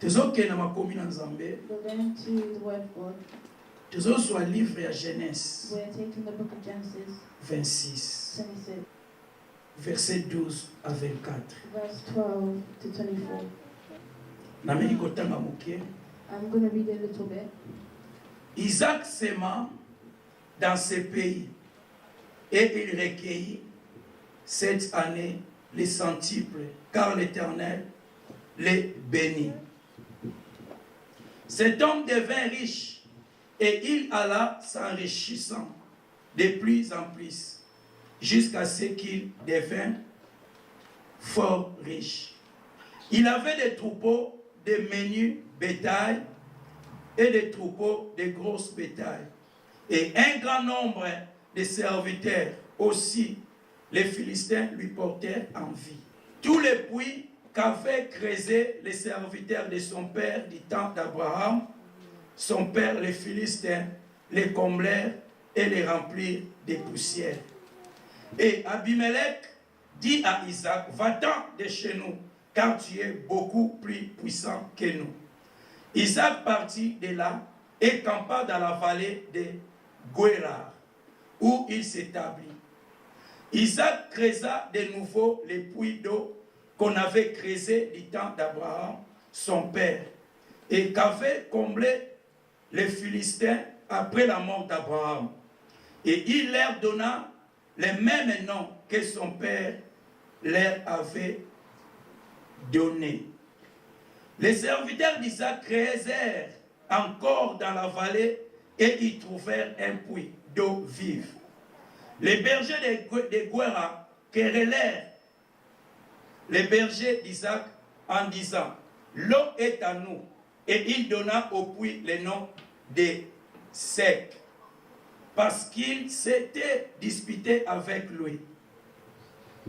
going to the Word of God. Tozozwa livre ya Genèse We're taking the book of Genesis 26, 26, verset 12 à 24. verse 12 to 24. Nameli kotanga moke. I'm going to read a little bit. Isaac s'aima dans ce pays et il recueillit cette année les centuples, car l'Éternel les bénit. Cet homme devint riche et il alla s'enrichissant de plus en plus jusqu'à ce qu'il devint fort riche. Il avait des troupeaux de menus bétail et des troupeaux de grosses bétail et un grand nombre de serviteurs aussi. Les Philistins lui portèrent envie. Tous les puits qu'avaient creusés les serviteurs de son père du temps d'Abraham, son père les Philistins les comblèrent et les remplirent de poussière. Et Abimelech dit à Isaac, va-t'en de chez nous, car tu es beaucoup plus puissant que nous. Isaac partit de là et campa dans la vallée de Guérar, où il s'établit. Isaac creusa de nouveau les puits d'eau qu'on avait creusés du temps d'Abraham, son père, et qu'avaient comblé les Philistins après la mort d'Abraham. Et il leur donna les mêmes noms que son père leur avait donnés. Les serviteurs d'Isaac creusèrent encore dans la vallée et y trouvèrent un puits d'eau vive. Les bergers de Guéra querellèrent les bergers d'Isaac en disant, l'eau est à nous. Et il donna au puits le nom de Sec, parce qu'il s'était disputé avec lui.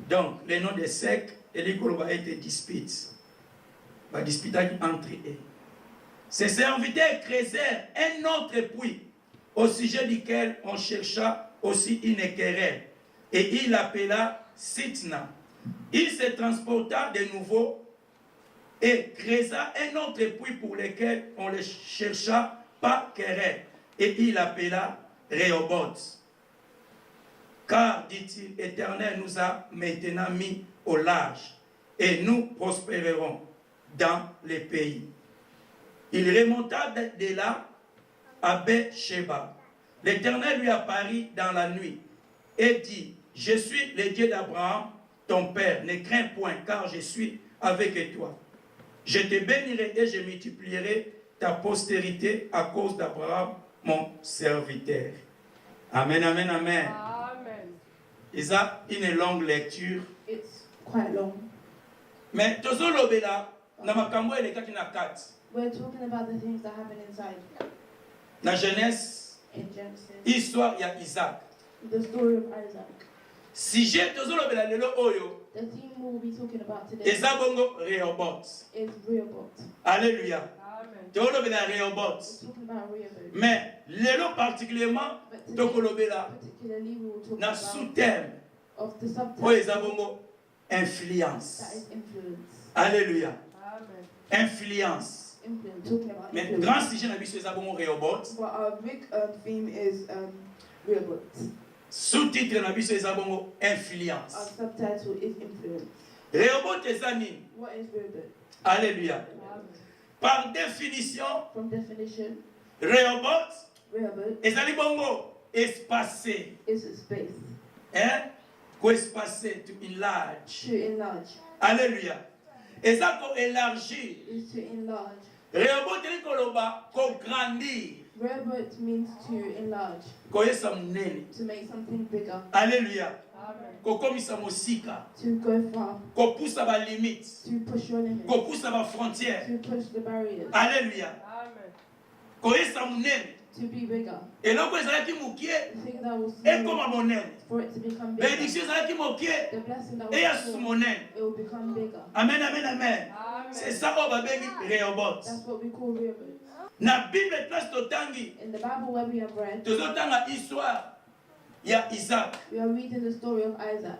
Donc, le nom de Sec, et l'école va être dispute. Va disputer entre eux. Ces serviteurs creusèrent un autre puits, au sujet duquel on chercha aussi une querelle. Et il l'appela Sitna. Il se transporta de nouveau et creusa un autre puits pour lequel on le chercha pas querelle. Et il l'appela Rehoboth. Car, dit-il, l'Éternel nous a maintenant mis au large et nous prospérerons dans les pays. Il remonta de là à Beersheba. L'Éternel lui apparut dans la nuit et dit, je suis le Dieu d'Abraham, ton père, ne crains point, car je suis avec toi. Je te bénirai et je multiplierai ta postérité à cause d'Abraham, mon serviteur. Amen, amen, amen. Amen. Is that une longue lecture? It's quite long. Mais tozolobela na makambo elekaki na kati. We're talking about the things that happen inside. Na Genèse, In Genesis, histoire ya Isaac. the story of Isaac. Sujet tozolobela lelo oyo The theme we'll be talking about today eza bongo Rehoboth. is Rehoboth. Alléluia. Amen. Tozolobela We're Rehoboth. talking about Rehoboth. Mais lelo particulièrement But today, tokolobela particularly, we will talk na about sous-thème of the oyo subtitle eza bongo that influence. is influence. Alléluia. Amen. Influence. Influence. Talking about Mais influence. grand sujet na biso eza bongo Rehoboth. But our big theme is Rehoboth. Sous-titre na biso eza bongo Our influence. subtitle is influence. Rehoboth eza nini? What is Rehoboth? Alléluia. Amen. Par définition, From definition, Rehoboth Rehoboth ezali bongo espacé. is a space Hein? Ko-espacé, to enlarge. to enlarge. Alléluia. Eza ko-élargir. Is to enlarge. Rehoboth ezali koloba ko-grandir. Rehoboth means to enlarge, Koyesa munene. to make something bigger, Alléluia. Amen. Kokomisa mosika. to go far, Kopusa ba limite. to push your limits, Kopusa ba frontière. to push the barriers, Alléluia. Amen. Koyesa munene. to be bigger. Eloko ezalaki mokie The thing that will ekoma small monene. for it to become bigger. Bénédiction ezalaki mokie The blessing that eya will susu small, monene. it will become bigger. Amen, amen, amen. Amen. C'est ça oyo babengi Rehoboth. That's what we call Rehoboth. Na Bible place totangi In the Bible where we have read, tozotanga histoire ya Isaac. we are reading the story of Isaac.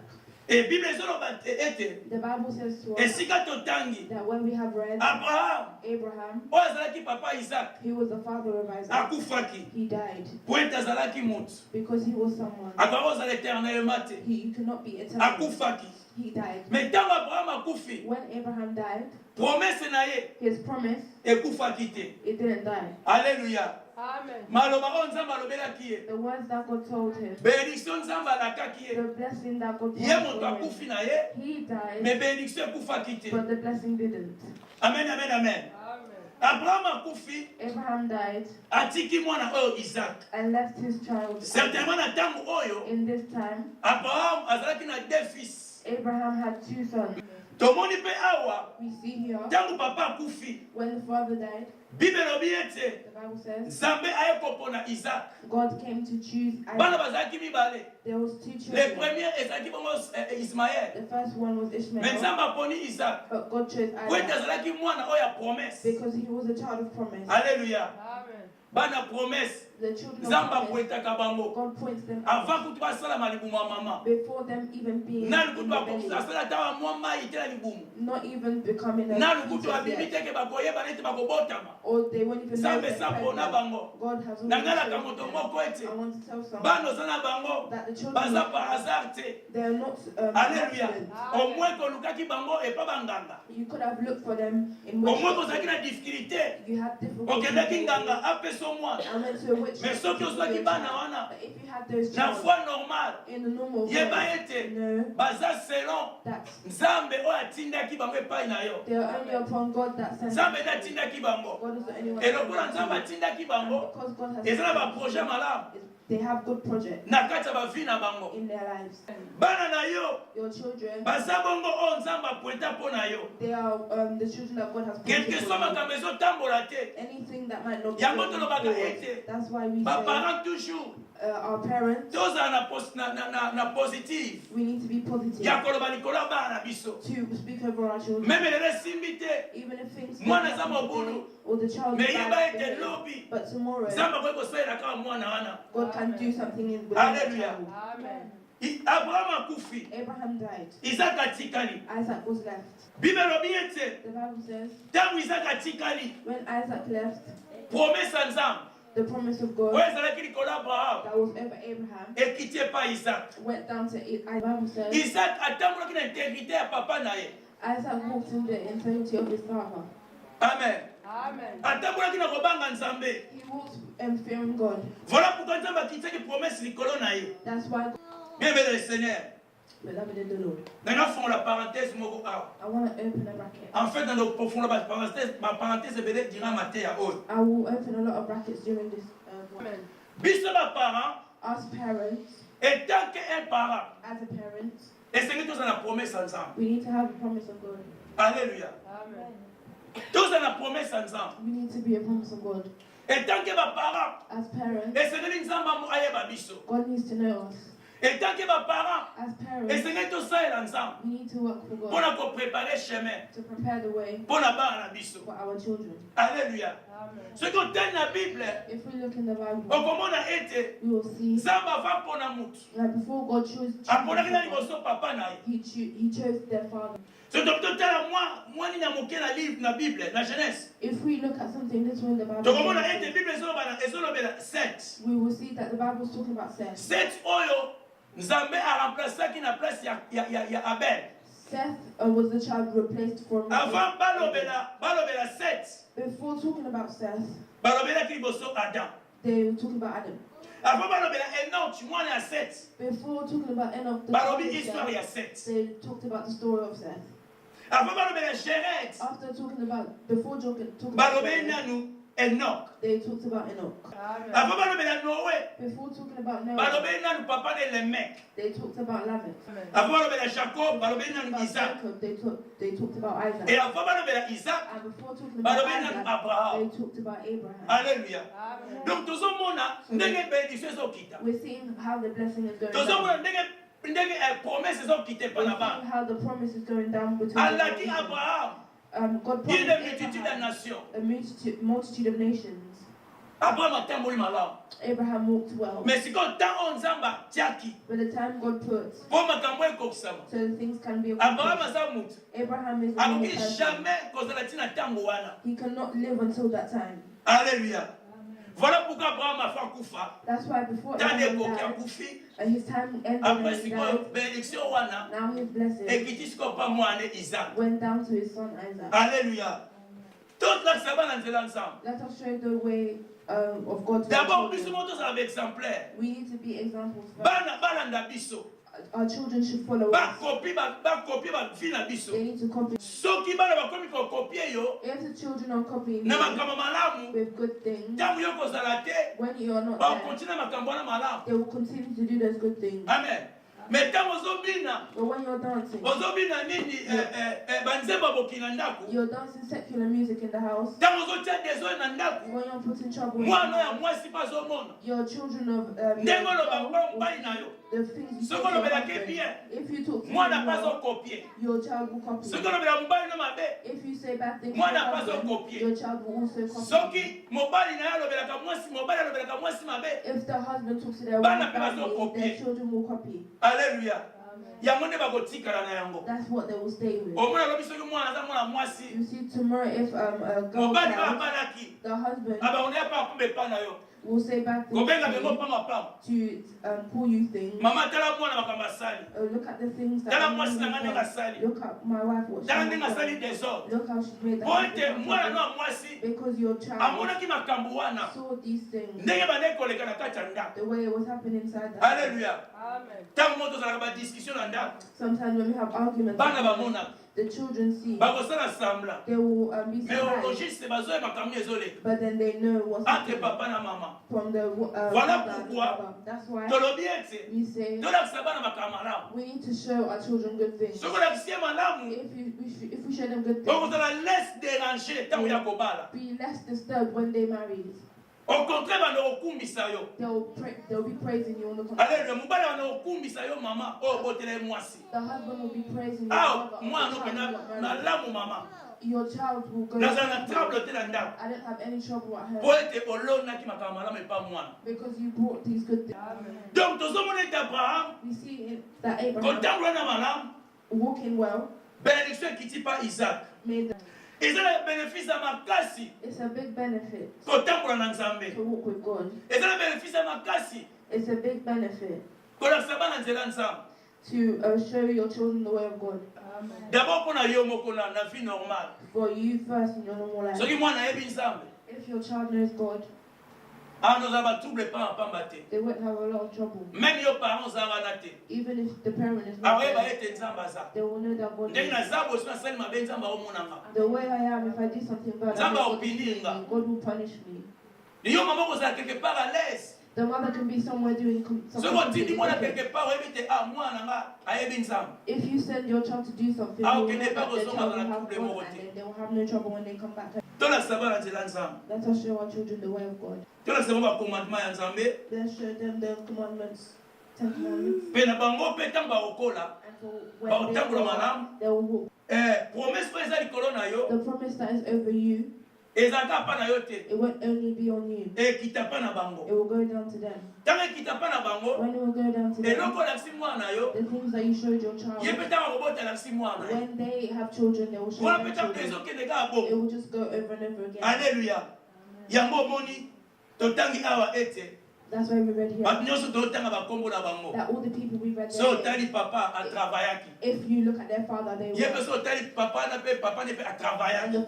Et Bible ezoloba ete The Bible says to us esika totangi that when we have read Abraham Abraham, oyo azalaki papa Isaac he was the father of Isaac, akufaki he died po ete azalaki moto because he was someone. akoki kozala éternellement te He could not be eternal. akufaki. He died. Mais ntango Abraham akufi When Abraham died, promesse na ye his promise, ekufaki te. it didn't die. Alléluia. Amen. Maloba oyo nzambe alobelaki ye The words that God told him, bénédiction nzambe alakaki ye the blessing that God ye promised moto for him, akufi na ye he died, mais bénédiction ekufaki te. but the blessing didn't. Amen, amen, amen. Amen. Abraham akufi Abraham died atiki mwana oyo Isaac. and left his child. Certainement na ntango oyo In this time, Abraham azalaki na deux fils. Abraham had two sons. Tomoni mpe awa We see here, ntango papa akufi when the father died, Bible elobi ete the Bible says, nzambe aye kopona Isaac. God came to choose Bana Isaac. bazalaki mibale. There was two Le children. premier ezalaki bongo Ismaël. The first one was Mais Ishmael, nzambe aponi Isaac but God chose po ete Isaac azalaki mwana oyo ya promesse. because he was a child of promise. Alléluia. Amen. Bana promesse The children of nzambe promise, apoetaka bango God points them avant out kutu basalama libumu ya mama. before them even being Nanu in kutu the belly, asala tawa mwa mai te na libumu. not even becoming a Nanu kutu fetus abibi yet, teke bakoyeba neti bakobotama. or they won't even know Nzambe they're sapona pregnant. bango. God has already Nangalaka chosen moto them. moko ete I want to tell someone bana oza na bango that the children baza of par God, hasard te. they are not Alléluia. accidents. Au moins kolukaki bango epa banganga. You could have looked for them in Au witch moins doctors. kozalaki na difficulté. You had difficulty. Okendaki nganga apeso mwana. I went to a witch Mais doctor soki to ozwaki do a bana child. wana But if you had those na children foi normale in the normal yeba way, ete no, baza selon that nzambe oyo atindaki bango epai na yo. they are only upon God that sends Nzambe nde them. atindaki bango. God is the only one. E that lokola sends nzambe them. atindaki And bango because God has eza na sent them, baprojet malamu they have good projects na kati ya bavi na bango. in their lives. Bana na yo Your children, baza bongo oyo nzambe apoeta mpo na yo. they are the children that God has Quelque planted soit for you. makambo ezotambola te. Anything that might not be Yango going tolobaka forward. ete That's why we say baparent toujours our parents, tozala na positive we need to be positive ya koloba likolo ya bana na biso. to speak over our children. Meme lelo esimbi te. Even if things Mwana don't eza happen mobulu. today, or the child Me is yeba bad ete today, lobi but tomorrow nzambe akoki kosalela kaka mwana wana. God can do something in with the Hallelujah. child. Amen. Abraham akufi Abraham died. Isaac atikali. Isaac was left. Bible elobi ete The Bible says ntango Isaac atikali when Isaac left, promese ya nzambe the promise of God oyo ezalaki likolo ya Abraham that was over Abraham ekiti epai Isaac. went down to the Bible says Isaac atambolaki na integrité ya papa na ye. Isaac walked in the integrity of his father. Amen. Amen. Atambolaki na kobanga nzambe. He walked fearing God. Voilà pourquoi nzambe akitisaki promese likolo na ye. That's why, Bien-aimé le Seigneur. beloved in the Lord, Maintenant, faisons la parenthèse moko awa. I want to open a bracket. En fait, dans le profond, la parenthèse est dira maté à haut. I will open a lot of brackets during this. Amen. Biso ba parent, As parents, et tant qu'un parent, as a parent, et c'est que tous en la promesse ensemble. we need to have a promise of God. Alléluia. Amen. Tous en la promesse ensemble. We need to be a promise of God. Et tant que ba parent, As parents, et c'est que nzamba mo aye ba biso. God needs to know us. Et tant que ba parent, As et parents, c'est que tous ça est ensemble. we need to work for Pour God la préparer chemin, to prepare the way pour la barre na biso. for our children. Alléluia. Amen. Ce qu'on tient dans la Bible, If we look in the on Bible, comment on a été, we will see nzamba va pour na mutu. that before God chose Aponaki na children, liboso papa na ye. he chose their father. Ce docteur tala moi ni na moke na livre na Bible, na Genèse. If we look at something this way in the Bible, Tokomona ete Bible ezolobela 7. we will see that the Bible is talking about Seth. 7 oyo Nzambe a remplacé na place ya Abel. Seth was the child replaced for Avant balobela 7. Before talking about Seth, Balobela ki liboso Adam. they were talking about Adam. Avant balobela Enoch mwana ya 7. Before talking about Enoch, the Balobi son of histoire Seth, ya 7. they talked about the story of Seth. Avant balobela Jared. After talking about, before talking about Balobela Seth, nanu Enoch. they talked about Enoch. Amen. Avant balobela Noé. Before talking about Noah, Balobela nanu papa de Lamech. they talked about Lamech. Amen. Avant balobela Jacob, balobela nanu About Isaac. Jacob, they talked about Isaac. Et avant balobela Isaac, And before talking about balobela nanu Isaac, Abraham. they talked about Abraham. Alléluia. Amen. Donc tozomona ndenge bénédiction ezokita. We're seeing how the blessing is going Tozomona down. ndenge promesse ezokita We're epai na seeing bana. how the promise is going down between Alaki the Abraham, God il y promised a une multitude de Abraham nations. a multitude of nations. Abraham atamboli malamu. Abraham walked well. Mais si quand temps on zamba tiaki. By the time God puts, Pour makambo ekokisama. so things can be Abraham accomplished. aza mutu. Abraham is a Akoki person. jamais kozala tina tango wana. He cannot live until that time. Alléluia. Voilà pourquoi Abraham a fait kufa. That's why before Tant Abraham ekoki died, akufi. and his time ended Après and he sikoyo died, bénédiction wana. now his blessing Ekiti siko pa mwane Isaac. went down to his son Isaac. Alléluia. Toute la sabana nzela ensemble. Let us show the way of God to our D'abord, plus children. souvent tous avec exemplaire. We need to be examples first. Bana balanda biso. Our children should follow Ba us. copie ba vie na biso. They need to copy. Soki bana ba komi ko copier yo. If the children are copying Na you makambo malamu. with good things, Tangu yo kozala te. when you are not Ba there, continue makambo na malamu. they will continue to do those good things. Amen. Mais tango ozobina. But when you're dancing, Ozobina nini banzemba bokina ndako. you're dancing secular music in the house. Tango ozotia dezo na ndako. When you're putting trouble in Mwana the ya house, mwasi bazomona. your children of Ndenge oloba will mbai na yo. the things you Soko talk to your olobelake husband. bien. If you talk to Mwana him pazo well, copier. your child will copy. Soki olobela mobali na mabe. If you say bad things to Mwana your pazo husband, copier. your child will also copy. Soki mobali na ye alobelaka mwasi, mobali alobelaka mwasi mabe. If the husband talks to their Bana wife pe bazo badly, copy. their children will copy. Alléluia. Yango nde bakotikala na yango. That's what they will stay with. Omona alobi soki mwana aza mwana mwasi. You see, tomorrow if a girl Mobali oyo child, abanaki. the husband Abakoni apa akumba epai na yo. will say bad things Kobenga to bengo you, pamba pamba. to call you things. Mama tala mwana makambo asali. Look at the things that Tala I'm mwasi na doing nga ndenge well. asali. Look at my wife, what Tala she ndenge does. asali desordre. Look how she made that. Oite mwana no ya mwasi. Because your child Amonaki makambo wana. saw these things, Ndenge bande koleka na kati ya ndako. the way it was happening inside the house. Alléluia. Tango moto ozalaka ba discussion na ndako. Sometimes when we have arguments, Bana bamona. the children see, Bakosala semblant. they will be Mais surprised, logiste bazoye makambo ezoleka. but then they know what's Entre happening papa na mama. from the Voilà father and pourquoi mother. That's why tolobi ete we say tolakisa bana makambo malamu. we need to show our children good things. Soki olakisie malamu, If we show them good things, okozala less déranger ntango ya kobala. be less disturbed when they marry. Au contraire banda kokumbisa yo. They'll be praising you on the contrary. Alléluia. Mobali banda kokumbisa yo mama oyo obotela ye mwasi. The husband will be praising you. Awa However, mwana the ope child will not marry. nalamu mama. Your child will go. Nazala na trouble te na ndako. I don't have any trouble at Po home ete olonaki makambo malamu epa mwana. because you brought these good things. Donc tozomona ete Abraham We see that Abraham, kotambola na malamu. walking well, Bénédiction ekiti pa Isaac. made that. Eza na bénéfice ya makasi It's a big benefit kotambola na Nzambe. to walk with God. Eza na bénéfice ya makasi It's a big benefit kolakisa bana nzela ya Nzambe. to show your children the way of God. D'abord mpo na yo moko na vie normale. For you first in your normal life. Soki mwana ayebi Nzambe, If your child knows God, anozala batrouble pamba te. they won't have a lot of trouble. Même yo parents oza wana te. Even if the parent is not Akoyeba there, ete Nzambe aza. they will know that God Ndenge is. naza bosi nasali mabe Nzambe aomonanga. The way I am, if I do something bad, I Nzambe know God will aopini punish me. nga. God will punish me. Yo mama kozala quelque part à l'aise. The mother can be somewhere doing something. Soki otindi completely mwana different. quelque part oyebi te mwana nga ayebi Nzambe. If you send your child to do something, Ah, you ok, will know n'est pas that their besoin child will d'avoir have tout le monde God, and then they will have no trouble when they come back. Tolakisa bana nzela ya Nzambe. Let us show our children the way of God. Tolakisa bango bacommandement ya Nzambe. Let's show them the commandments, 10 commandments. Mpe na bango mpe ntango bakokola. And for when they Bakotambola grow malamu. up, they will walk. Promesse oyo eza likolo na yo. The promise that is over you, Ezalaka pa na yo te. it won't only be on you. Ekita pa na It bango. will go down to them. Ntango ekita pa na bango. When it will go down to them, Eloko olakisi mwana yo. the things that you showed your Ye child, mpe ntango akobota alakisi mwana ye. when they have children, they will show Wana their mpe ntango children. ezokende kaka It bongo. will just go over and over again. Alléluia. Yango omoni totangi awa ete That's why we read here bato nyonso totanga bakombo na bango. that all the people we read So there, otali papa atravaillaki. if you look at their father, they Ye mpe work. so otali papa na mpe papa ne mpe And atravaillaki. the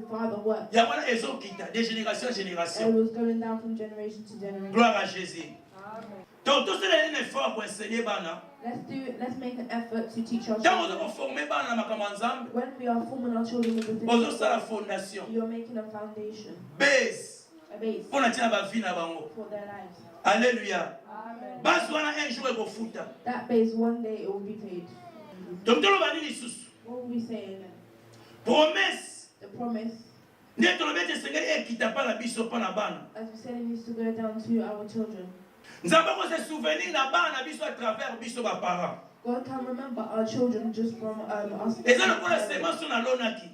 father worked. Yango wana ezokita de génération en It génération. was going down from generation to generation. Gloire à Jésus. Donc tosala un effort pour enseigner bana. Let's make an effort to teach our Ntango children. ozokoforme bana na makambo ya Nzambe, When we are forming our children with the things of ozosala God, fondation. you're making a foundation, Base. a base Mpo na ntina bavi na bango. for their lives. Alléluia. Basi wana un jour ekofuta. That base, one day it will be paid. Donc toloba nini lisusu? What will we say again? Promesse. The promise, Nde tolobi ete esengeli ekita mpa na biso mpa na bana. as we said, it needs to go down to our children. Nzambe akose souvenir na bana na biso à travers biso baparents. God can remember our children just from us. Eza lokola semence oyo nalonaki.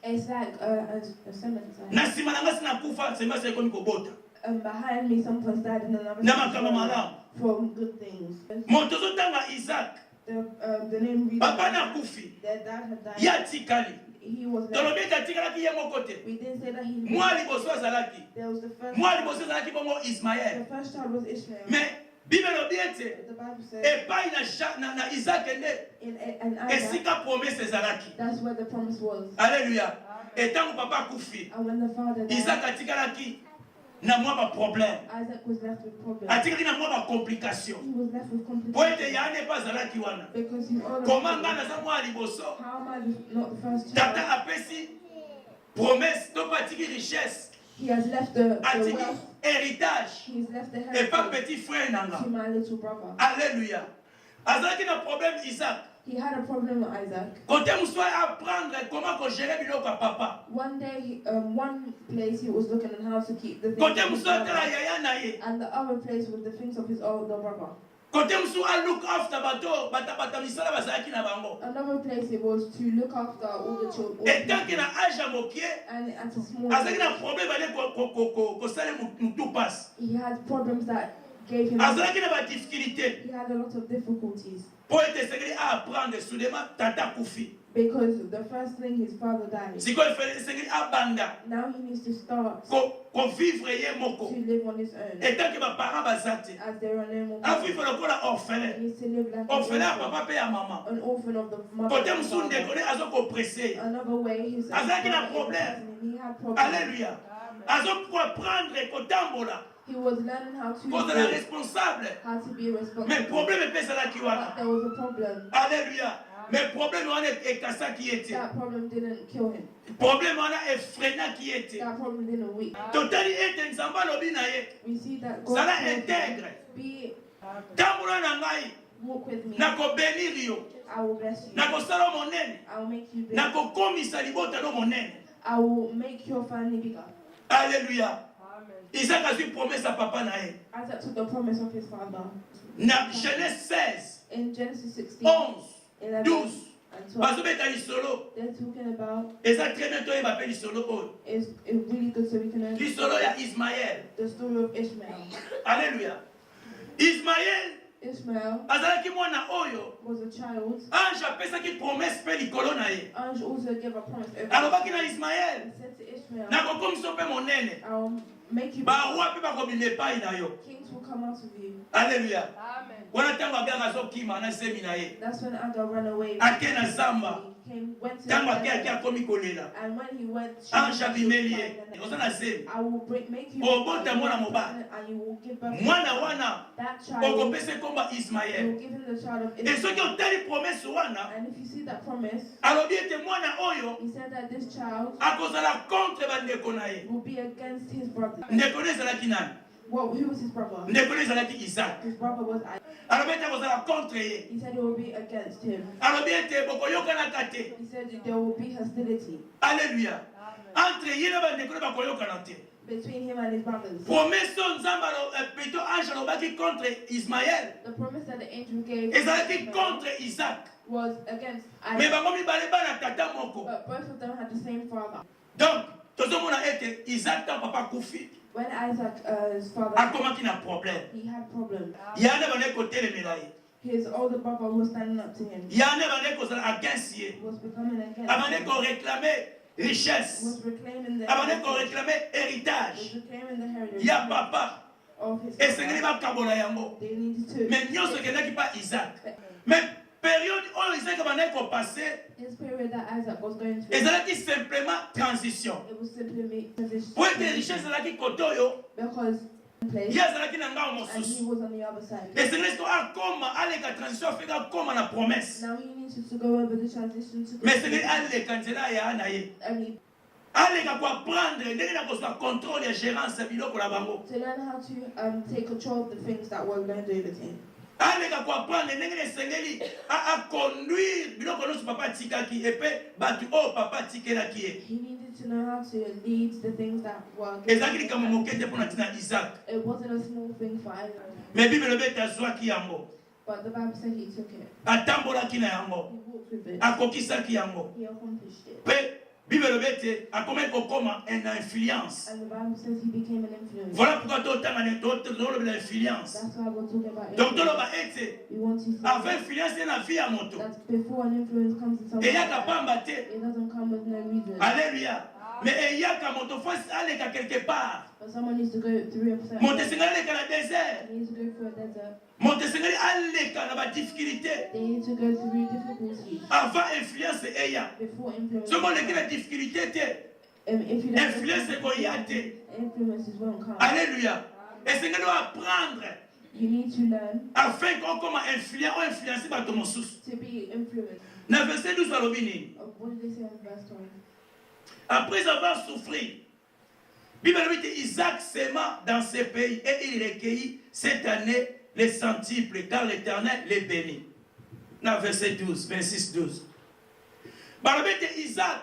It's like a sentence. Na nsima na nga si nakufa semence ekomi kobota. behind me, someone's died in another Na makambo malamu. from good things. Moto zotanga Isaac. The name reads Papa na kufi. their dad had died. Ya tikali. He was left. Tolobeka tikalaki ye mokote. We didn't say that he Mwa liboso azalaki. There was the first. Mwa liboso azalaki bongo The Ismaël. first child was Ishmael. Mais Bible obiete. The Bible says Epai na Isaac ende. in Isaac, Esika promesse ezalaki. that's where the promise was. Alléluia. Et tant que papa kufi. And when the father died, Isaac atikalaki na mwa ba problème. Isaac was left with problems. Atikaki na mwa ba complication. He was left with Po ete complications. yane pa azalaki wana. Because he already. Comment nga naza mwa liboso. How am I not the first Tata child? apesi promesse to patiki richesse. He has left the Atiki wealth. héritage. He's left the Et pas heritage petit frère nanga. to my little brother. Alléluia. Azalaki na problème Isaac. He had a problem with Isaac. Côté moussoi apprendre comment qu'on gérer biloko à papa. One day, one place he was looking on how to keep the things Côté of his moussoi tala brother, yaya na ye. and the other place was the things of his older brother. Côté moussoi look after bato bata misala bazalaki na bango. Another place it was to look after all the children. Et tant qu'il a âge à moquer, And at a small azalaki na age, problème ale ko sale mutu passe. he had problems that gave him. Azalaki na ba difficulté. He had a lot of difficulties Pour être segeli à apprendre soudainement tata kufi. because the first thing his father died. Siko segeli abanda Now he needs to start ko vivre ye to moko. live on his own Et tant que ba parents bazate. as there are no more. A vivre lokola orphelin. He needs to live like Orphelin à an orphan, papa pe ya maman. an orphan of the mother. Côté and moussou father. ndekone azo ko pressé. Another way he's Azalaki na problème. he had problems. Alléluia. Azo ko apprendre kotambola. He was learning how to Cause la responsable. be responsible. Mais problème pesa la But kiwana. there was a problem. Alléluia. Mais problème wana ekasa qui était. That problem didn't kill him. Problème wana efrena qui était. That problem didn't weak. Totali ete nzamba lobi na ye. We see that God Sala told him, intègre. be Tambola na ngai. walk with me. Na ko bénir yo. I will bless you. Na ko sala monene. I will make you big. Na ko komisa libota no monene. I will make your family bigger. Alléluia. Isaac a su promesse à papa na ye. Isaac took the promise of his father. Na Genèse 16, In Genesis 16, 11, 11, 12. and 12, Bazobeta lisolo. they're talking about Eza très bien toi bape lisolo oyo. is really good so we can understand Lisolo ya Ismaël. the story of Ishmael. Alléluia. Ismaël Ishmael azalaki mwana oyo was a child. ange apesaki promesse mpe likolo na ye. Ange also gave a promise over Alobaki him. na He Ismaël, said to Ishmael, nakokomisa mpe monene. I'll make you Baroi mpe bakobima epai na yo. kings will come out of you. Alléluia. Wana ntango agaka azokima na zemi na ye. That's when Agar ran away. Ake na zamba. Went to Ntango ake the ake akomi kolela. and when he went, Ange abimeli ye. Oza na zemi. I will make you Obota mwana mobali. and you will give birth to Mwana wana that child. okopesa komba You Ismaël. will give him the child of Et soki Ishmael. otali promesse wana, And if you see that promise, alobi ete mwana oyo he said that this child akozala contre bandeko na ye. will be against his brother. Ndeko ne ezalaki nani? Well, who was his brother? Ndeko ne ezalaki Isaac. His brother was Isaac. Alobi ete akozala contre ye. He said it will be against him. Alobi ete bokoyokanaka te. He said there will be hostility Alléluia. Entre ye na bandeko ne bakoyokana te. between him and his brothers. Promesse oyo nzambe plutôt ange alobaki contre Ismaël The promise that the angel gave ezalaki Ishmael contre Isaac. was against Mais Isaac. bango mibale bana tata moko. But both of them had the same father. Donc tozomona ete Isaac ta papa kufi When Isaac's father, akomaki na problème. he had problems. Yana bane kotelemela ye. His older brother was standing up to him. Yana bane kozala against ye. Was becoming against Abane him. ko réclamer richesse. Was reclaiming the Abane ko heritage. réclamer Was héritage. reclaiming the heritage Ya papa. of his Esengeli father. bakabola yango. They needed to. Mais nyonso ekendaki pa Isaac. Mais période oyo Isaac abane kopase This period that Isaac was going through, ezalaki simplement transition. it was simply me transition Po ete richesse ezalaki kote oyo because in place ye azalaki na ngao and he mosusu. was on the other side. Esengeli so akoma aleka transition afika akoma na promesse. Now he needed to go over the transition to Mais esengeli aleka nzela ya na ye. and he, Aleka koapprendre ndenge na kozwa contrôle ya gérance ya biloko na bango. to learn how to take control of the things that were going to do with him. Aleka koapprendre ndenge na esengeli aconduire biloko nyonso papa atikaki epe bato oyo papa atikelaki ye. He needed to know how to lead the things that were Ezalaki likambo moke te mpo na ntina Isaac. It wasn't a small thing for Isaac, Mais Bible elobi ete azwaki yango. but the Bible said he took it. Atambolaki na yango. He walked with it. Akokisaki yango. He accomplished it. Mpe Bible ete akomaki kokoma une influence. And the Bible says he became an influence. Voilà pourquoi totanga l'influence. That's why we're talking about Donc influence. toloba ete We want to say avec influence na vie ya moto. that before an influence comes to someone, Eyaka pamba te. it doesn't come with no reason. Alléluia. Mais eyaka moto faut aller quelque part. But someone needs to go through a certain Moto singale ka na désert. They need to go through a desert. Moto singale aleka na ba difficulté. They need to go through difficulties Avant influence eya. before influence. Ce monde qui la difficulté te. If you don't Influence ko yate. influences won't come. Alléluia. Et singale apprendre You need to learn afin qu'on comment influencer bato mosusu. to be influenced. Na verset 12 alobi nini? What did they say in verse 12? Après avoir souffert, Bible dit que Isaac s'aima dans ce pays et il recueillit cette année les centiples car l'Éternel les bénit. Dans verset 12, 26, 12. Bible dit que Isaac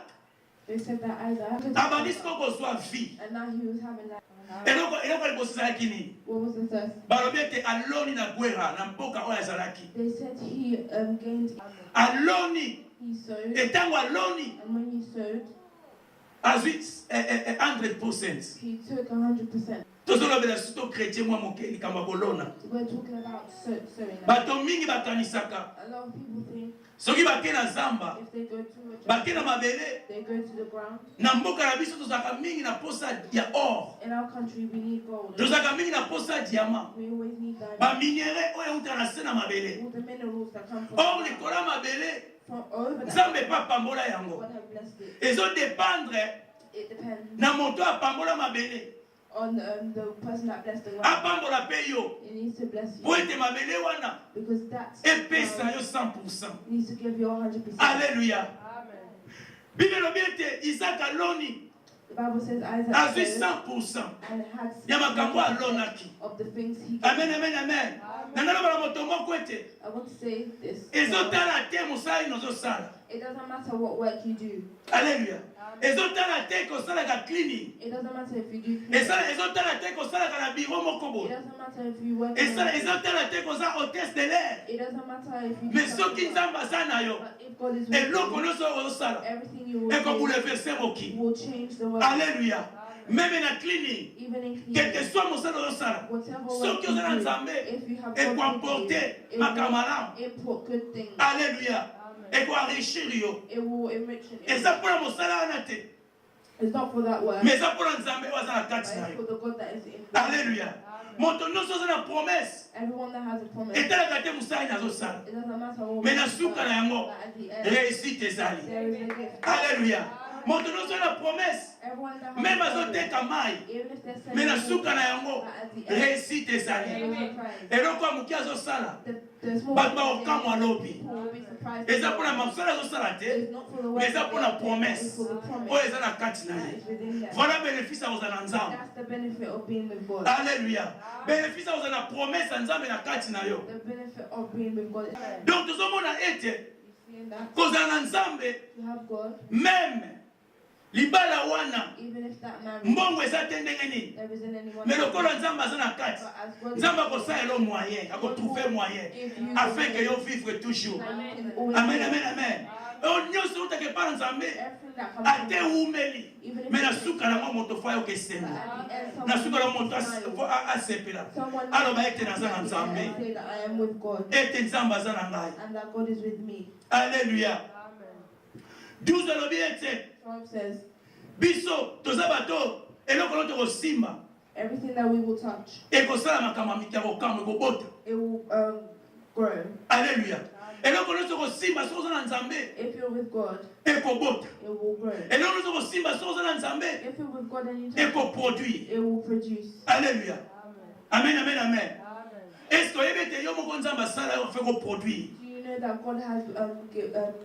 They said that Isaac, abandit ce qu'on soit vie. and now he was having that. Et donc il faut ça qui What was the thirst? Bible dit que aloni na guerra na mboka oya zalaki. They said he gained. Aloni He sowed, et tango aloni and when he sowed, azui 100%. he took 100%. Tozolobela surtout chrétien moi moke likamba kolona. We're talking about sowing. Bato mingi bakanisaka. A lot of people think Soki bake na zamba, if they go to a bake church, na mabele, they go to the ground. na mboka na biso tozalaka mingi na posa ya or. In our country, we need gold. Tozalaka mingi na posa ya diamant. We always need diamonds. Ba minere oyo euta na se na mabele. All the minerals that come from Or likola mabele, from over that. Nzambe pa pambola yango. God has blessed it. Ezo dépendre It depends na moto apambola mabele. on the person that blessed the ground. Apambola pe yo. It needs to bless Po you ete mabele wana because that's epesa yo 100%. needs to give you 100%. Alléluia. Amen. Bible lobi ete Isaac aloni The Bible says Isaac azwi sowed 100%. and had Ya makambo 100% alonaki. of the things he did. Amen, amen, amen. Nangaloba na moto moko ete I want to say this. ezotala te mosala inozosala. It doesn't matter what work you do. Alléluia. Ezotala te kosalaka cleaning. It doesn't matter if you do cleaning. Ezotala te kosalaka na biro moko It boye. doesn't matter if you work in a- Ezotala te koza hôtesse de l'air. It doesn't matter if you do Mais soki something. nzambe aza na yo, But if God is with eloko you, nyonso oyo ozosala everything you will do ekobouleverse moki. will change the world. Alléluia. Même na cleaning, Even in quel que cleaning, soit mosala ozosala, whatever soki work oza na you do, nzambe if you have God with you, ekoapporte it makamalamu. will import good things. Alléluia. Ekoenrichir yo. It will enrich and Eza mpona mosala wana te. It's not for that work, Mais eza mpona nzambe oyo aza na but kati na it's yo. for the God that is in. Alléluia. Moto nyonso aza na promesse. Everyone that has a promise, Etalaka te mosala nazosala. it doesn't matter what. Mais na we suka do, na yango, but at the end, réussite ezali. there is a gift. Alléluia. Moto nyonso na promesse. Everyone that has Même a promise, azoteka mai. even if they're selling Mais na water, suka na yango, but at the end, réussite there ezali. is a prize. Eloko ya moke azosala. The small Bato ones bakokamwa lobi. will be surprised. Eza mpona mosala azosala te. It's not for the work Mais eza that mpona they do, promesse. it's for the promise Oyo eza na kati na that ye. is within them. Voilà bénéfice ya kozala na nzambe. That's the benefit of being with God. Alléluia. Bénéfice ya kozala na promesse ya nzambe na kati na yo. The benefit of being with God. Donc tozomona ete You see in that? kozala na nzambe You have God, même libala wana even if that man mbongo eza te ndenge nini. there isn't anyone. Mais lokola nzambe aza na kati, But as God nzambe akosalela moyen, akotrouve moyen afin que yo vivre toujours. Amen, amen, amen. Oyo nyonso otake pa na nzambe Everything that comes ate from God, umeli. even if Mais na it's- suka nango moto fa yo but kesengo. at the end, Na suka someone na moto will smile. asepela. Someone Aloba ete naza na will nzambe. say that I am with God Ete nzambe aza na ngai. and that God is with me. Alléluia. 12 alobi ete 12 says, biso toza bato eloko no tokosimba everything that we will touch, ekosala makambo ya kokama ekobota. it will grow. Alléluia. eloko nyonso kosimba soki oza na nzambe If you're with God, ekobota. it will grow. eloko nyonso kosimba soki oza na nzambe If you're with God and you touch, ekoproduire. it will produce. Alléluia. Amen, amen, amen. Amen. Est-ce que oyebi ete yo moko nzambe asala yo afe koproduire? Do you know that God has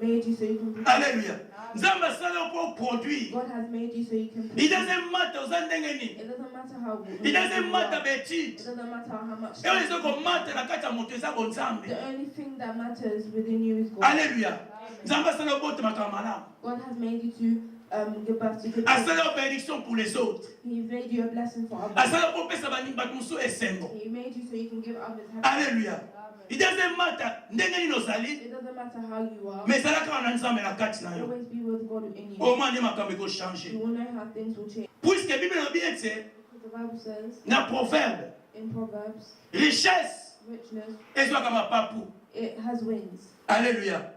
made you so you can produce? Alléluia. nzambe asala yo mpo produire. God has made you so you can Il produce. doesn't matter oza ndenge nini. It doesn't matter how good Il doesn't you matter are. betide. It doesn't matter how much. eyo eza komata na kati ya moto eza bonzambe. The only thing that matters within you is God. Alléluia. nzambe asala yo bota makambo malamu. God has made you to give birth to good asala children. yo bénédiction pour les autres. He made you a blessing for others. asala yo mpo opesa bato mosusu esengo. He made you so you can give others happiness. Alléluia. Il doesn't matter ndenge nini ozali, It doesn't matter how you are. mais ezalaka na nzambe na kati na yo. Always be with God in you. Comment nde makambo ekochange. You will know how things will change. Puisque Bible elobi ete Because the Bible says na proverbe, in Proverbs, richesse richness, ezwaka mapapu. it has wings. Alléluia.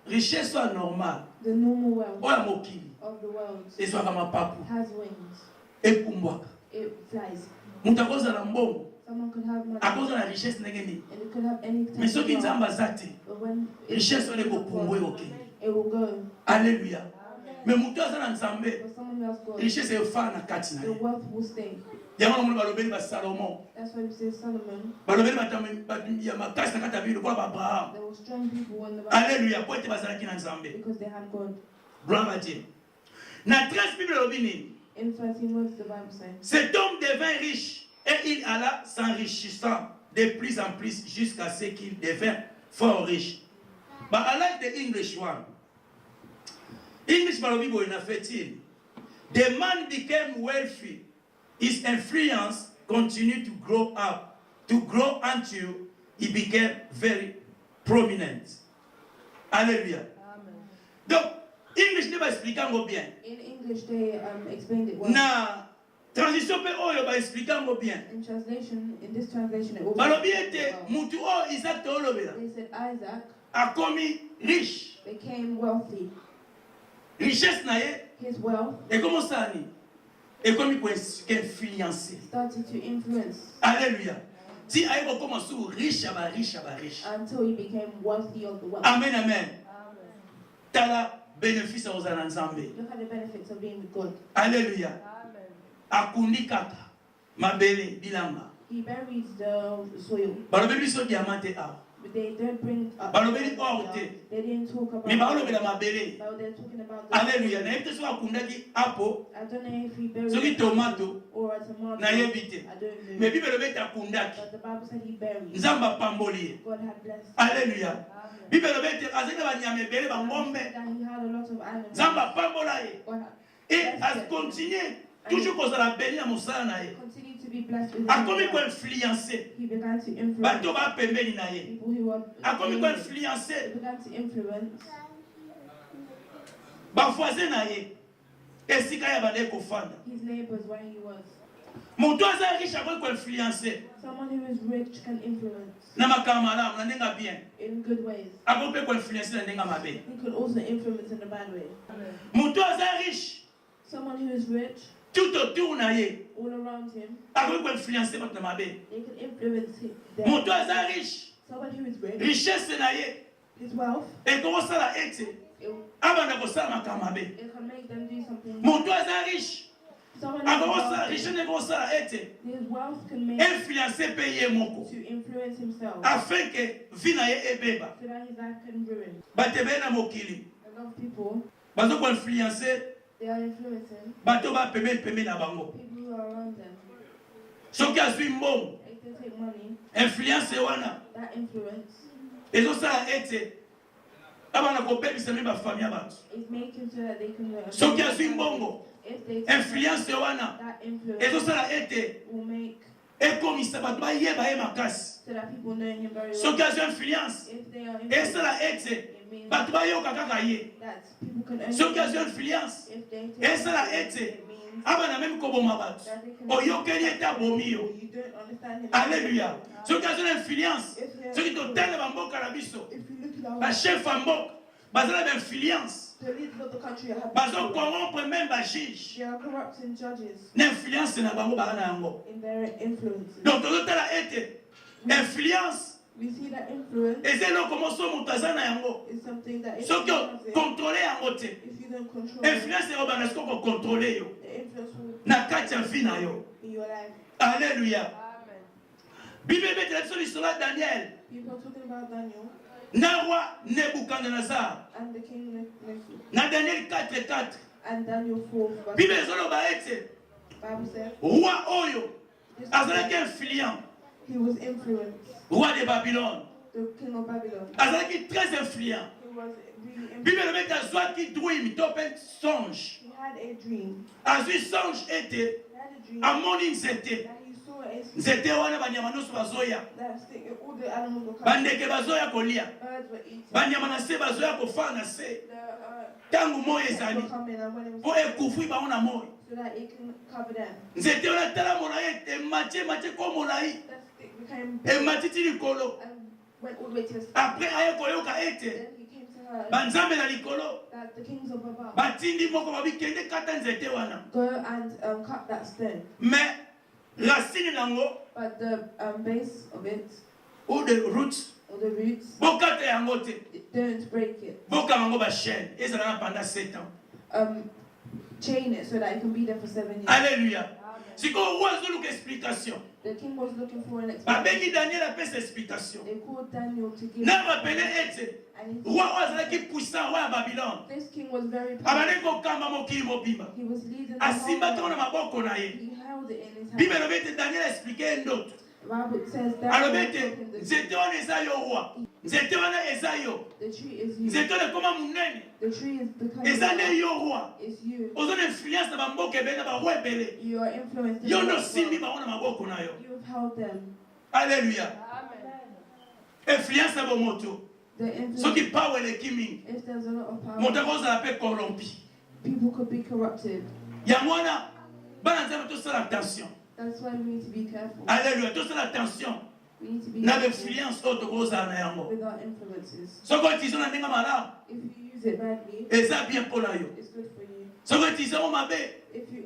Richesse soit normale. The normal wealth Oya mokili of the world ezwaka mapapu. has wings. Epumbwaka. It flies. Mutu akozala mbongo, Someone could have money akozala richesse ndenge nini. and it could have any type Mais of soki wealth. nzambe aza te, But when richesse wana ekopumbwa ekokende. it will go. Alléluia. Mais mutu aza na nzambe, For someone who has God, richesse efaa na kati na the ye. wealth will stay. Yango na moni balobeli ba Salomon, That's why we say Solomon, balobeli bato ya makasi na kati ya Bible lokola ba Abraham. there were strong people in the Bible Alléluia. Po ete bazalaki na nzambe. because they had God. Gloire à Dieu. Na 13 Bible elobi nini? In 13 words, the Bible says, Cet homme devint riche et il alla s'enrichissant de plus en plus jusqu'à ce qu'il devint fort riche. But I like the English one. English balobi boy na fait-il. The man became wealthy. His influence continued to grow until he became very prominent. Alléluia. Amen. Donc, English ne va expliquer bien. In English, they explained it well. Na transition pe oyo ba expliquer bien. In translation, in this translation, it will Balobi be ete well. mutu o Isaac tolobela They said Isaac akomi riche. became wealthy. Richesse na ye His wealth ekomi sani. Ekomi ko influencer. started to influence Alléluia. Si aye ko koma su riche aba riche. until he became wealthy of the wealth. Amen amen. Amen. Tala bénéfice ya kozala na Nzambe. Look at the benefits of being with God. Alléluia. Amen. Akundi kaka mabele bilanga. He buried the soil. Balobeli biso diamante a. But they don't bring up. Balobeli or te. They didn't talk about. Mais balobela mabele. But they're talking about. The Alléluia. Na yebite so akundaki apo I don't know if he buried. soki tomato Or a tomato. na yebite. I don't know. Mais Bible elobi akundaki. But the Bible said he buried. Nzambe apamboli ye. God had blessed. Alléluia. Amen. Bible elobi azali na banyama ebele bangombe. That he had a lot of animals. Nzambe apambola ye. God had Et akontinue toujours kozala béni na mosala na ye. continued to be blessed with Akomi ko animals. influencer He began to influence bato ba pembeni na ye. people who were. Akomi ko He influencer began to influence ba voisin na ye. Esika ya bale kofanda. his neighbors where he was. Moto aza riche akomi ko influencer Someone who is rich can influence na makambo malamu na ndenga bien. in good ways. Akomi pe ko influencer na ndenga mabe. He could also influence in a bad way. Moto aza riche Someone who is rich, tout autour na ye. all around him, Akomi ko influencer bato na mabe. they can influence them. Moto aza riche, Someone who is rich, richesse na ye his wealth, ekokosala ete it abanda kosala makambo mabe. can make them do something. Moto aza riche, Someone who is akokosala wealthy, richesse ekokosala ete his wealth can make influencer pe ye moko to influence himself afin ke vie na ye ebeba. so that his life can ruin. Bato ebele na mokili A lot of people, bazo ko influencer they are influencing bato ba pembeni na bango. people who are around them. Soki azwi mbongo If they take money, influence wana that influence ezosala ete abana kopebisa mi bafamille ya bato. is making so that they can learn. Soki azwi mbongo If they take influence wana that influence ezosala ete will make ekomisa bato bayeba ye makasi. so that people know him very well. Soki azwi influence If they are esala influenced, ete it means bato bayoka kaka ye. that people can only Soki azwi influence if they take esala influence, ete it means abana meme koboma bato that they can oyokeli ete abomi yo. you don't understand him. Alléluia. Soki azwi na influence If they are soki totale bamboka na biso if you look at our bachef ya mboka bazala bainfluence the leaders of the country have bazo corrompre même bajuge they are corrupting judges na influence na bango baa na yango. in their influences. Donc tozotala ete influence We see that influence eza eloko moso moto aza na yango is something that if soki you have it, okontrole yango te if you don't control it, influence ekobanda soki okontrole yo the influence will na kati ya vie na yo. be your life. Alléluia. Amen. Bible ebetela biso lisolo ya Daniel People are talking about Daniel na roi Nebukadnezar and the king Nebuchadnezzar na Daniel 4:4. and Daniel 4 verse Bible ezoloba ete Bible says roi oyo this azalaki influent, he was influenced. roi de Babylone The king of Babylon. azalaki très influent. He was really influenced. Bible elobi ete azwaki dream to mpe songe. He had a dream. Azwi songe ete He had a dream amoni nzete that he saw were ate. Nzete wana banyama nyonso bazoya. That stick, all the animals were coming. Bandeke bazoya kolia. Birds were eating. Banyama na se bazoya kofana na se. The Tangu moyo insects ezali. were coming, and when it was Po ekufui ba ona moyo. so that it can cover them. Nzete wana tala molai te mache ko molai. That stick became E big matiti likolo. and went all the way to the sky. Après aye koyoka ete. Then he came to her Banzambe na likolo. that the kings of above Batindi moko babikende kata nzete wana. go and cut that stone. Mais racine nango But the base of it, ou the roots or the roots, bokata yango te. don't break it. Boka yango ba chaîne. Ezala na pendant 7 ans. Chain it so that it can be there for 7 years. Alléluia. Siko wazo luka explication. The king was looking for an explanation. Babengi Daniel a fait explication. They called Daniel to give. Na rappelé ete And roi azalaki puissant roi ya Babylone. this king was very powerful. Abandaki kokamba mokili mobimba. He was leading the Asimbaki whole na maboko na ye. He held it in his hand. Bible elobi ete Daniel expliqué ndoto. The Bible says that Alobi ete nzete wana eza yo roi. Nzete wana eza yo. the tree is you. Nzete wana ekoma munene. The tree is becoming Eza nde yo roi. is you. Ozo na influence na bamboka ebele na baroi ebele. You are influenced. Yo ndo simbi bango na maboko na yo. You have held them. Alléluia. Influence na bomoto. The influence. Soki power eleki mingi. If there's a lot of power, Moto akozala mpe corrompi. people could be corrupted. Yango wana bana nzambe tosala attention. That's why we need to be careful. Alléluia. Tosala attention. We need to be Na careful influence oyo tokozala na yango. with our influences. Soki otizo na ndenge malamu If you use it badly, eza bien mpo na yo. it's good for you. Soki otizo ngo mabe If you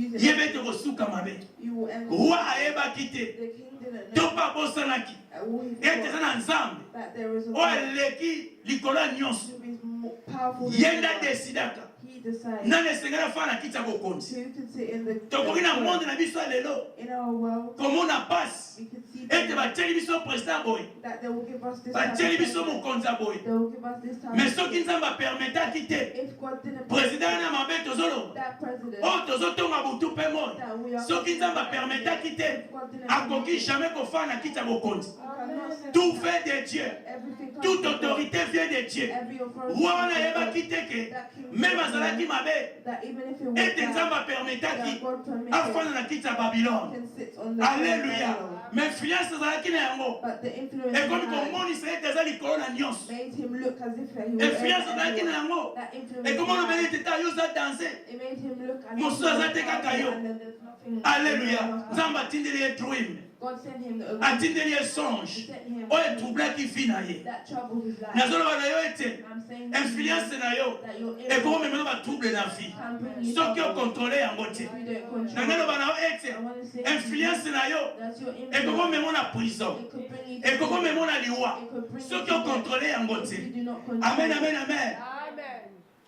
use it, ye mpe tokosuka mabe. you will end up. Roi ayebaki te The king didn't to know mpe abosanaki all he ete eza forgot na nzambe that there is a oyo God eleki likolo ya nyonso. who is more powerful than Ye anyone. nde adesidaka He decides nani esengeli afala na kiti ya bokonzi. who can sit in the Tokoki na throne. monde na biso ya lelo In our world. komona pasi We could see ete them, batieli biso président boye that they will give us this type of batieli biso thing. mokonzi ya boye. They will give us this type Mais of soki thing. nzambe apermetaki te If God didn't président na mabe tozoloba that president oyo tozotonga butu mpe moi. that we are Soki nzambe apermetaki te if God didn't akoki jamais kofala na kiti ya bokonzi. you cannot sit Tout down. fait de Dieu. Everything comes Toute from God. autorité vient de Dieu. Every authority Roi comes wana from ayebaki God. te ke That king même was azalaki mabe that even if it was ete nzambe bad, apermetaki that God permitted afanda na kiti ya Babylone. can sit on the Alléluia. throne. Mais influence ezalaki na yango But the influence ekomi he had komonisa ete eza likolo na nyonso. made him look as if he was Influence ezalaki na everywhere. yango That influence ekomi he olobeli had, ete ta yo oza danse. it made him look as Mosusu if he aza was te kaka powerful yo. and then there's nothing Alléluia. Nzambe atindeli ye dream. God sent him the atindeli ye He songe sent him oyo etroublaki vie na ye. that troubled his life. Nazoloba na yo ete I'm saying influence na yo that your ekomi influence memelo batrouble na vie can bring you soki trouble okontrole yango te. if you don't control. Nanga loba na yo I ete want to say influence na yo that your ekomi influence memo na prison it could bring you to ekomi memo na liwa it could bring you soki to death okontrole yango if you te. do not control. Amen, amen, amen.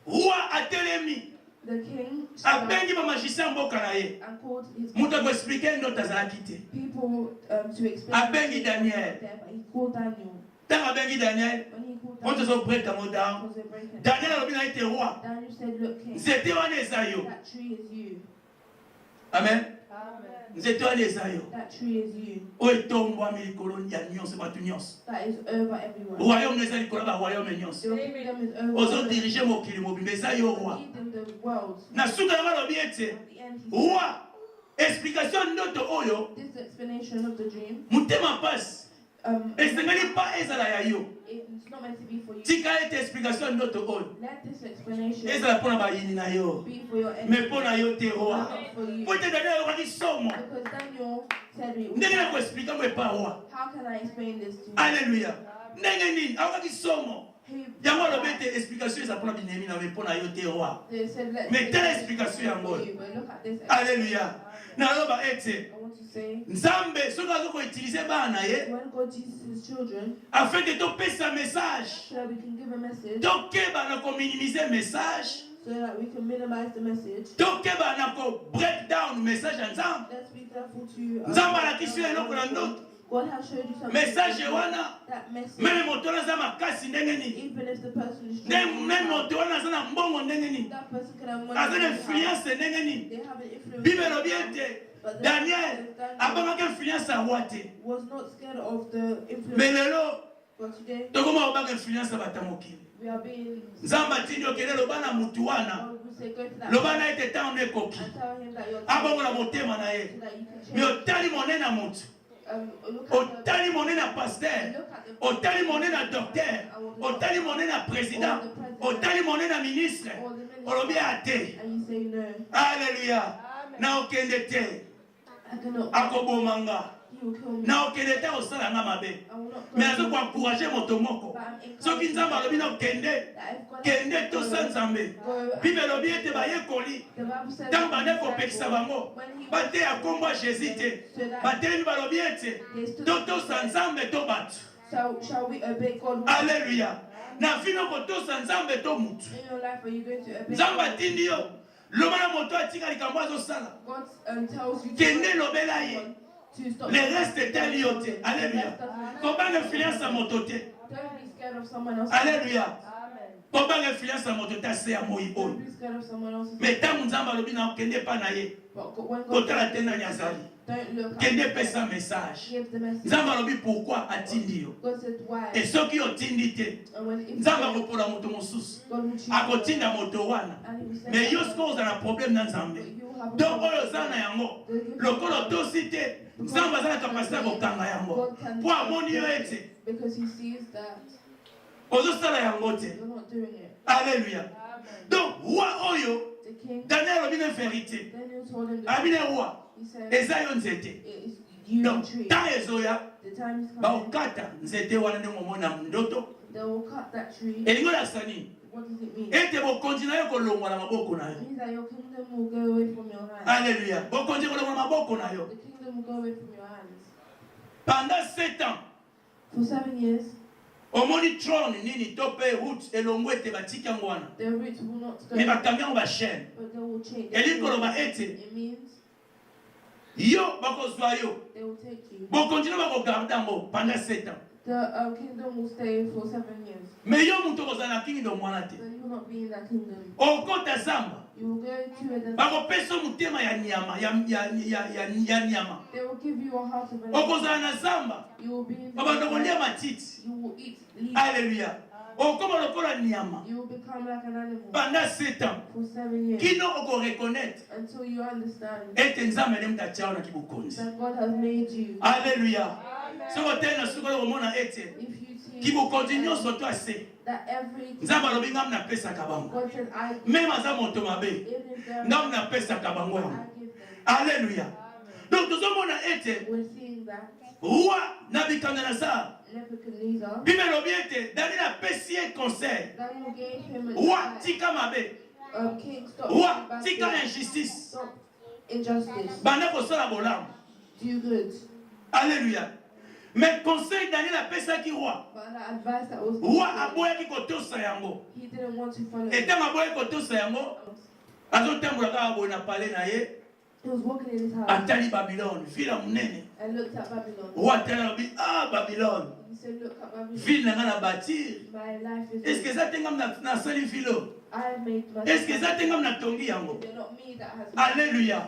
Roi atelemi The king stood up abengi bamagicien mboka na ye and called his moto akoexplike ndoto azalaki te. people to explain Abengi the dream Daniel. there, but he called Daniel. Ntango abengi Daniel When he called po Daniel, tozobreka ngo down was a breaking. Daniel alobi na ete roi Daniel said, "Look, king, nzete wana eza yo. that tree is you. Amen. Nzete wana eza yo That tree is you. oyo etombwami likolo ya nyonso bato nyonso. That is over everyone. Royaume eza likolo ya baroyaume nyonso. Your kingdom is over. ozodirige mokili mobimba eza yo roi. Lead them the world. Na suka yango alobi ete At the end, he said, roi explication ndoto oyo this explanation of the dream, motema pasi esengeli mpa ezala ya yo. it's not meant to be for you. Tika ete explication ndoto oyo Let this explanation ezala mpo na bayini na yo be for your me enemy, mpo na yo te roi. not for you. po ete Daniel alobaki somo Because Daniel said, ndenge na koexplike ngo epa roi. how can I explain this to you? Alléluia. Ndenge nini alobaki somo He yango alobi ete explication eza mpo na binemi na me mpo na yo te roi. they said, let Mais this telle explanation explication be for yango. you, but look at this. Alléluia. naloba ete I want to say, nzambe soki aza koutilize bana na ye when God teaches his children, afin ke topesa message so that we can give a message, tokeba na kominimize message so that we can minimize the message. tokeba na ko-break down message ya nzambe. Let's be careful to nzambe alakisi yo eloko na ndoto God has showed you something. message wana That message, meme moto wana aza makasi ndenge nini even if the person is meme struggling, moto wana aza na mbongo ndenge nini that person can have money. aza na They have- influence ndenge nini. they have an influence. bible elobi ete But the daniel Daniel abangaki influence ya roi te was not scared of the influence. me lelo But today, tokoma obanga influence ya bato ya mokili. we are being. Nzamba tindi okende loba na mutu wana. God will say, go to that Loba man na ete tango ekoki. and tell him that you're Abongola motema na so ye. that you can Me change. otali monena mutu. Look at the, Otali monena pasteur. look at the Otali monena docteur. Otali monena président. Otali monena ministre. or the minister, Olobi ate. and you say no. Alléluia. Na okende te. I cannot. Akobomanga. He will kill me. Na okende te osala nga mabe. I will not go. Mais azo ko encourager moto moko. But I'm Soki encouraging nzamba alobi na you okende. that if God Kende has to sa nzambe. go, Bible elobi ete bayekoli. the Bible says Ntango that bande kopekisa bango. when he Bate ya kombo ya Jésus te. so that Batelemi balobi ete. they stood Totosa nzambe to bato. so shall we obey God? Alléluia. Na fino kotosa nzambe to mutu. In your life, are you going to obey Nzambe God? atindi yo. Loba na moto atika likambo azosala. God tells you Kende lobela ye. to stop. Le reste teli yo te. Alléluia. Kobanga influence ya moto te. Don't be scared of someone else. Alléluia. Amen. Kobanga influence ya moto te ase ya moi Don't oyo. be scared of someone else. Mais ntango nzambe alobi na okende pa na ye. But when God Kotala te nani azali. don't look Kende at pesa message. give the message. Nzambe alobi pourquoi atindi yo. God said why. Et soki otindi te. And when if Nzambe akopola moto mosusu. God will choose Akotinda moto wana. and he will say Mais yo that, sikoyo ozala na problème na nzambe. but you will have a Donc problem. oyo oza na yango. Lokolo tosi te. Nzambe aza na kapasité ya kokanga yango. God can Po amoni yo ete. because he sees that Ozosala yango te. you're not doing it. Alléluia. Amen. Donc roi oyo. The king Daniel alobi na vérité. Daniel told him Abi na roi. he said Eza yo nzete. it is you Donc tree. tant ezoya. The time is coming. Baokata nzete wana ndenge omona ndoto. They will cut that tree. Elingo lakisa nini? What does it mean? Ete bokonzi na yo kolongwa na maboko na yo. It means that your kingdom will go away from your hands. Alléluia. Bokonzi kolongwa na maboko na yo. The kingdom will go away from your hands. Pendant 7 ans, For 7 years, omoni trône nini to pe route elongo ete batika yango wana. their roots will not go, Mais bakambi yango bachaîne. but they will change. Eli koloba ete It means yo bakozwa yo. they will take you. Bokonzi na bakogarde yango pendant 7 ans. The kingdom will stay for 7 years. Mais yo mutu okozala na kingdom wana te. Then you will not be in that kingdom. Okota zamba. You will go to a desert. Bakopesa mutema ya nyama ya nyama. They will give you a heart of an Okozala na zamba. You will be in the Babanda kolia desert. matiti. You will eat leaves. Alléluia. Okoma lokola nyama. You will become like an animal Pendant 7 ans. for 7 years Kino oko reconnaître until you understand ete nzambe ele mutatia na kibukonzi. that God has made you. Alléluia. Soko tena suko komona ete If you see kibukonzi nyonso to ase. that every Nzambe alobi ngam na pesa kabango. God said, I Même aza moto mabe. even if they're Ngam na pesa kabango I yango. give them. Alléluia. Donc tozomona ete We're seeing that roi Nabucodonosor. Nebuchadnezzar, Bible elobi ete Daniel apesi ye conseil. Daniel gave him a Roi advice. tika mabe. King, stop Roi doing bad tika things. injustice. Stop injustice. Bande kosala bolamu. Do good. Alléluia. Mais conseil Daniel apesaki roi. But the advice that was Roi given, aboyaki kotosa yango. he didn't want to follow. Etango aboyaki kotosa yango. Azotambola kaka boye na pale na ye. He was walking in his house Atali Babylone, ville ya monene. and looked at Babylon. Roi atali alobi, ah Babylone, He said, look at Babylon. ville na nga na bâtir. My life is Est-ce que eza te ngam nasali ville oyo? I made my Est-ce que eza te ngam natongi yango? They're not me that has made Alléluia.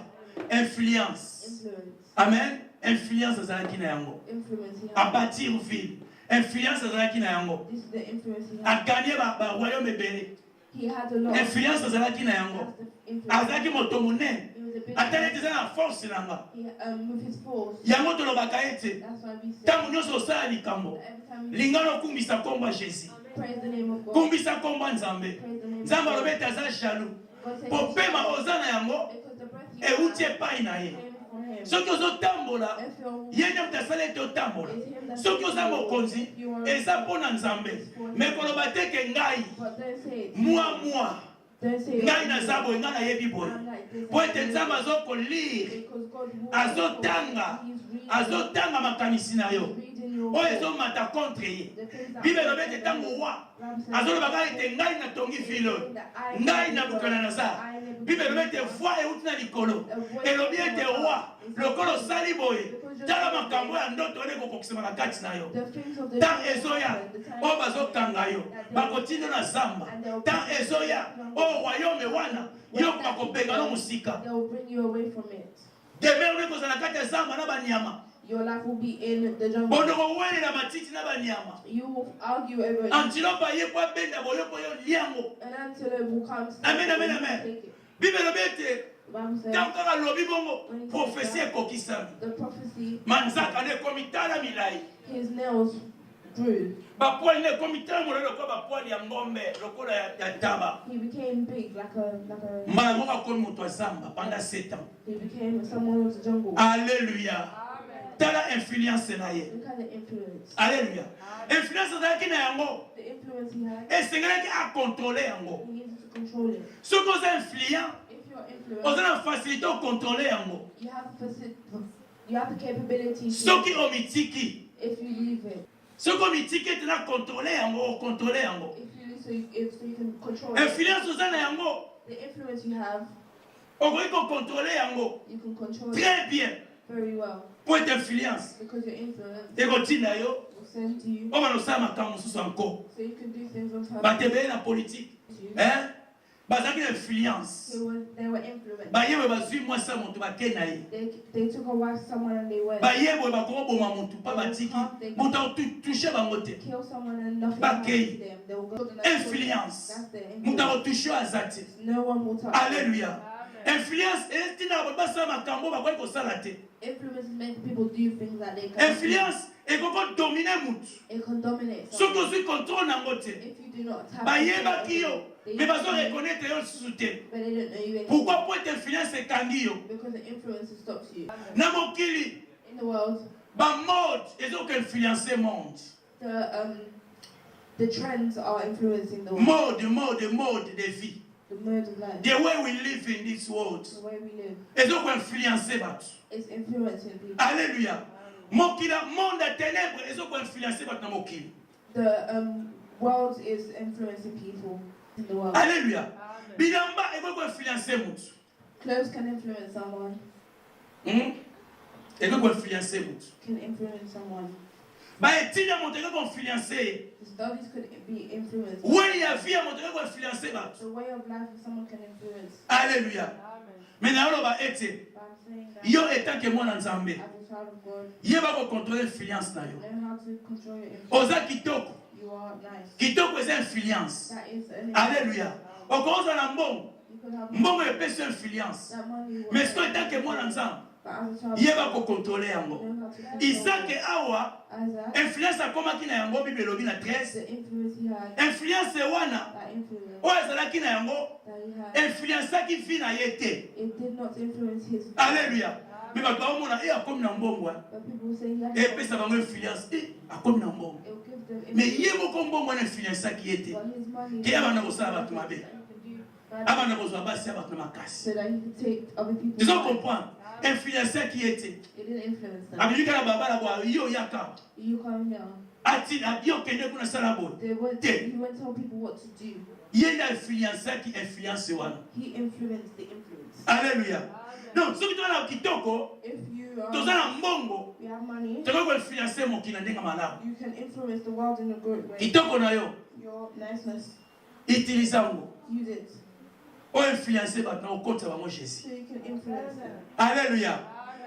Influence. influence. Amen. Influence ezalaki na yango. Influence he A has. bâtir ville. Influence ezalaki na yango. This is the influence he A has. gagner ba royaume ebele. He had a lot. Influence ezalaki na yango. That's the influence. Azalaki moto monene. He was a big Atali man. ete eza na force na nga. With his force. Yango tolobaka ete That's why we say ntango nyonso osala likambo. every time we Lingano okumbisa kombo ya Jésus. praise the name of God. Kumbisa kombo ya Nzambe. Praise the name of Nzambe God. alobi ete aza jaloux. God said Po pema oza na yango because the breath you euti epai na ye. came from him. Soki ozotambola If you're ye nde moto asala ete otambola. Soki oza mokonzi eza mpo na Nzambe. Me koloba te ke ngai but don't say it. mwa Don't say ngai naza boye ngai nayebi boye. I'm like this. Po ete Nzambe azokolire Because God will azotanga azotanga makanisi na yo reading your oyo ezomata contre ye. the things that Bible elobi ete ntango roi azolobaka ete ngai natongi ville oyo ngai Nabucodonosor. Bible elobi ete voi euti na likolo elobi ete roi lokolo osali boye tala makambo ya ndoto wana ekokokisama na kati na yo. the things of the Tant ezoya oyo bazokanga yo bakotinda na zamba. Tant ezoya oyo royaume wana yo bakobenga no mosika. they will bring you away from it. Demain on ekozala na kati ya zamba na banyama Your life will be in the jungle. Bondoko wele la matiti na banyama. You will argue over it. Antilope ye kwa benda boyoko yo liango. An antelope will come. Amen, amen, amen. Bible bete. The Bible says, Kamkara lobi bongo. Prophétie kokisami. the prophecy, Manzaka ne komitala milai. his nails grew. Bapwali ne komitala mulalo kwa bapwali ya ngombe lokola ya taba. He became big like a Mala monga komi mutu azamba pendant 7 ans. he became someone of the jungle. Alléluia. Tala influence na ye. Look at the influence. Alléluia. Influence zaki na yango. The influence he had, Esengelaki a contrôler yango. he needed to control it. Soki oza influent, If you're influenced, oza na facilité o contrôler yango. you have the capability to, Soki omitiki, if you leave it, soki omitiki ete na contrôler yango, o contrôler yango. if you leave so you can control it. Influence oza na yango, The influence you have, okoki ko contrôler yango. you can control it Très bien. very well. Po ete influence, Because your influence ekotinda yo, will send to you, oba nosala makambo mosusu encore. so you can do things on purpose. Batebele na politique, hein? Bazaki na influence. They were influenced. Bayebwe bazwi mwasi ya moto bake na ye. They took a wife somewhere and they went Bayebwe bakoboma motu pa batiki. Moto akotouche bango te. kill someone and nothing Bakei. happened to them. They will go to the next Influence. That's their Moto influence. akotouche aza te. No one will touch. Alléluia. Influence etina basala makambo bakoki kosala te. Influence makes people do things that they can't. Influence ekoko dominer mutu. It can dominate Soki someone. ozwi contrôle nango te. If you do not have Bayebaki yo. they Mais bazo know you, reconnaître yo lisusu te. but they don't know you anymore. Pourquoi po ete influence ekangi yo? Because the influence stops you. Na mokili In the world, bamode ezoka influencer monde. the trends are influencing the world. Mode de vie. The mode of life. The way we live in this world. The way we live. Ezoka influencer batu. It's influencing people. Alléluia. Mokila monde ya ténèbres ezoka influencer batu na mokili. The world is influencing people in the world. Alléluia. Bilamba ezoka influencer mutu. Clothes can influence someone. Ezoka influencer mutu. Can influence someone. Ba étude ya moto ezoka influencer. The studies could be influenced. Wani ya vie ya moto ezoka influencer batu. The way of life of someone can influence. Alléluia. Mais naoloba ete But I'm saying that yo etanke mwana nzambe as a child of God, yeba kocontrôle influence na yo. learn how to control your influence. Oza kitoko. You are nice. Kitoko eza influence. That is an Alléluia. Okoza na mbongo. You could have Mbongo epesi influence. that money. will- Mais soki etanke mwana nzambe But as a child of yeba God, kocontrôle yango. learn how to control Isake awa Isaac, influence akomaki na yango Bible elobi na 13. the influence he had, Influence wana that influence oyo ezalaki na yango that he had, influenceaki vie na ye te. it did not influence his. Alléluia. Mais bato baomona akomi na mbongo But people say that epesa bango influence akomi na mbongo. it will give them Mais influence. ye moko mbongo wana influenceaki ye te. But his money Te abana kosala bato mabe. that he could do bad Abana kozwa basi ya bato na makasi. so that he could take other people's Ils ont lives. comprendre. Influenceaki ye te. It didn't influence them. Abimi kaka babala kwa yo yaka. You come here. Ati yo kende kuna sala boy. They went, Te. he went to tell people what to do. Ye na influenceaki influence wana. He influenced the influence. Alléluia. Donc soki toza na kitoko, If you toza na mbongo, you have money, tokoki koinfluence mokili na ndenge malamu. you can influence the world in a good way. Kitoko na yo, Your niceness, utilise yango. use it Oyo influence bato na okotisa bango Jésus. so you can influence them. Alléluia.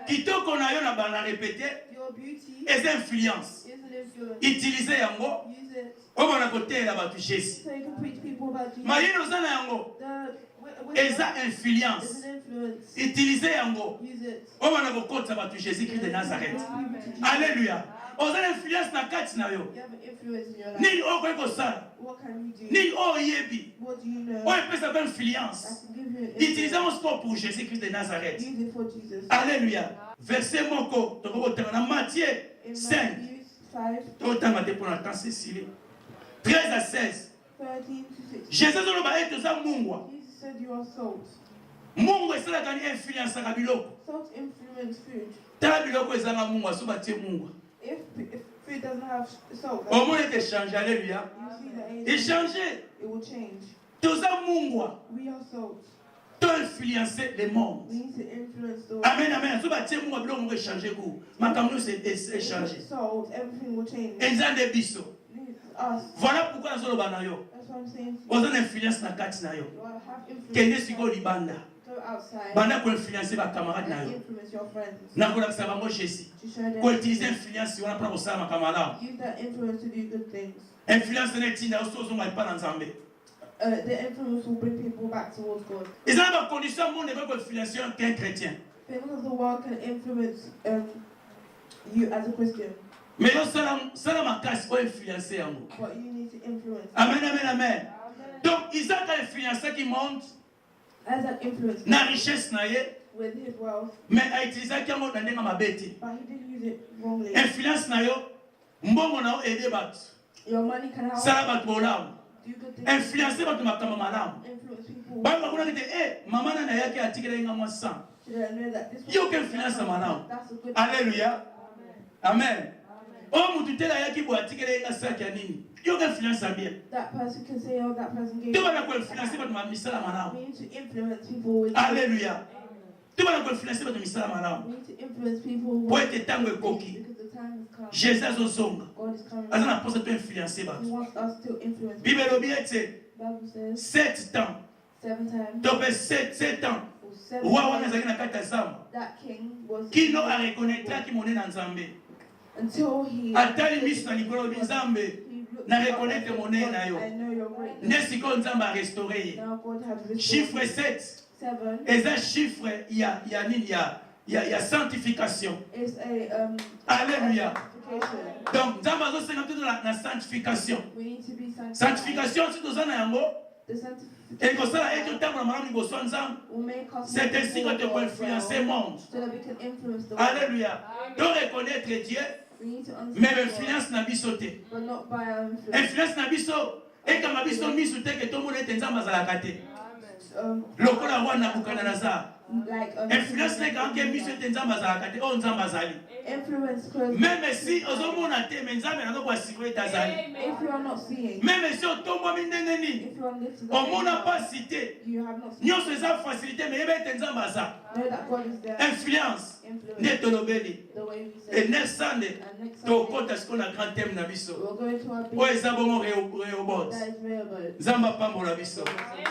Kitoko na yo na bana répéter, Your beauty eza influence. is an influence. Utilise yango, Use it oyo bana koteela bato Jésus. so you can preach people about Jesus. Mayele oza na yango, The eza is influence. an influence. Utilise yango, Use it. oyo bana kokotisa bato Jésus-Christ de Nazareth. Alléluia. Oza na influence na kati na yo. You have an influence in your life. Nini oyo okoki kosala? What can you do? Nini oyo oyebi? What do you know? Oyo epesa ba I influence. can give you an Utilisez influence. mon sport pour Jésus-Christ de Nazareth. Use it for Jesus. Alléluia. Verset moko, tokotanga na Matthieu In 5. Matthew 5, Tokotanga te pour l'instant Cécile. 13 à 16. 13 to 16. Jésus oloba ete oza mungwa. Jesus said you are salt. Mungu esalaka ni influenceaka biloko. Salt influence food. Tala biloko ezanga mungwa so batie mungwa. If food doesn't have salt, Omona ete change. Alléluia. you see that Échanger. it will change. Toza mungwa. We are salt. To influencer le monde. We need to influence the world. Amen, amen. So batie mungwa biloko moko échanger ku. Makambo nyonso échanger. Salt, everything will change. Eza nde biso. It's us. Voilà pourquoi nazoloba na yo. That's what I'm saying. Oza na influence na kati na yo. You have influence. Kende sikoyo libanda. Go outside banda koinfluencer bacamarade na and yo influence your friends. nakolakisa bango jésus To show them. koutilize influence wana mpona kosala makambo malamu Use that influence to do good things. influence na etinda oso ozonga epa na nzambe The influence will bring people back towards God. eza na bacondition ya monde ekoinfluence qu'un chrétien People of the world can influence you as a Christian, mais yo sala makasi oinfluence yango but you need to influence. amen amen amen donc isaac a influencaki monde Isaac influenced na richesse na ye with his wealth, mais autilisaki yango na ndenge ya mabe te but he didn't use it wrongly. influence na yo mbongo na yo ede bato Your money can help sala bato bolamu do good things. influence bato makambo malamu Influence people. bayo bakunaki te mama nana yaki atikelaki nga mwa sang So they know that this You can finance the man. That's a good alléluia amen oyo mutu te ayaki boye atikelaki nga saki ya nini yo koinfluence bien That person can say, oh, that person gave te me. bana koinfluence bato misala We malamu need to influence people with. alléluia te bana koinfluence bato misala malamu We need to influence people po with. ete ntango ekoki Because the time has come. jésus azozonga God is coming. aza na mposa to influence He bato wants us to influence. bible elobi ete Bible says 7 temps 7 times. to mpe 7 ans Or 7 roi wana times azalaki na kati ya zamba that king was. kino arekonetraki monene na nzambe Until he. atali miso na likolo lobi nzambe He looked na up reconnaître and mon said, nez na yo. God, I know your greatness. nde sikoyo nzambe arestore ye Now God has restored chiffre you. 7 7 eza chiffre ya nini ya sanctification is a alléluia sanctification. donc nzambe azosenga mpe na sanctification We need to be sanctified. sanctification si toza na yango The sanctification ekosala ete otambola malamu liboso ya nzambe will make us c'est more ainsi que te before God koinfluence well, monde so that we can influence the world. alléluia to reconnaître dieu We need to mais understand God, influence na biso te but not by our influence. influence na biso ekanga biso misu te ke tomona ete nzambe azalaka te Um, lokola roi Nabucodonosor like influence na ekangaki miso ete nzambe azalaka te oyo nzambe azali influence because meme si ozomona te me nzambe nazo koasiro ete azali if you are not seeing, meme si otombwami ndenge nini if you are lifted omona up, pasi te you have not seen. nyonso eza facilité me yeba ete nzambe aza Know that God is there. influence Influence nde tolobeli the way we say. e next sunday And next Sunday, tokota siko na grand thème na biso we're going to our oyo big eza bongo reobot that is Rehoboth. nzambe apambola biso Amen.